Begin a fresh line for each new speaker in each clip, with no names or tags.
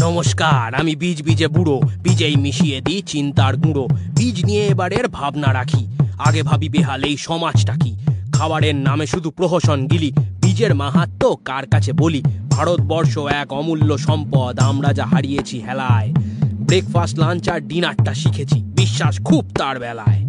নমস্কার, আমি বীজ বীজে বুড়ো, বীজেই মিশিয়ে দিই চিন্তার গুঁড়ো। বীজ নিয়ে এবারের ভাবনা রাখি, আগে ভাবি বেহালেই সমাজটা কি। খাবারের নামে শুধু প্রহসন গিলি, বীজের মাহাত্ম্য কার কাছে বলি। ভারতবর্ষ এক অমূল্য সম্পদ, আমরা যা হারিয়েছি হেলায়। ব্রেকফাস্ট, লাঞ্চ আর ডিনারটা শিখেছি, বিশ্বাস খুব তার বেলায়।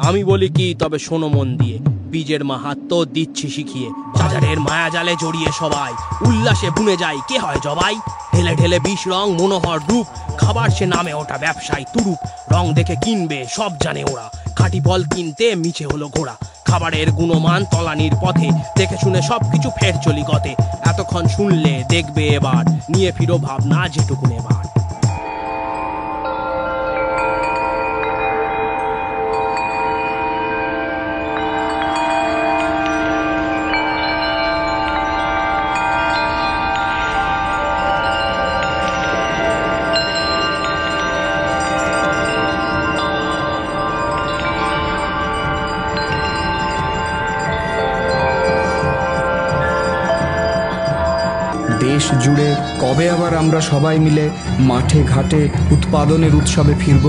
আমি বলি কি, তবে শোনো মন দিয়ে, বীজের মাহাত্ম্য দিচ্ছি শিখিয়ে। বাজারের মায়াজালে জড়িয়ে সবাই, উল্লাসে বুনে যায় কে হয় জবাই। ঢেলে ঢেলে বিষ রং মনোহর রূপ, খাবার সে নামে ওটা ব্যবসায় তুরুপ। রং দেখে কিনবে সব জানে ওরা, খাঁটি ফল কিনতে মিছে হলো ঘোড়া। খাবারের গুণমান তলানির পথে, দেখে শুনে সবকিছু ফের চলি গতে। এতক্ষণ শুনলে দেখবে এবার, নিয়ে ফিরো ভাবনা যেটুকুন এবার।
দেশ জুড়ে কবে আবার আমরা সবাই মিলে মাঠে ঘাটে উৎপাদনের উৎসবে ফিরব?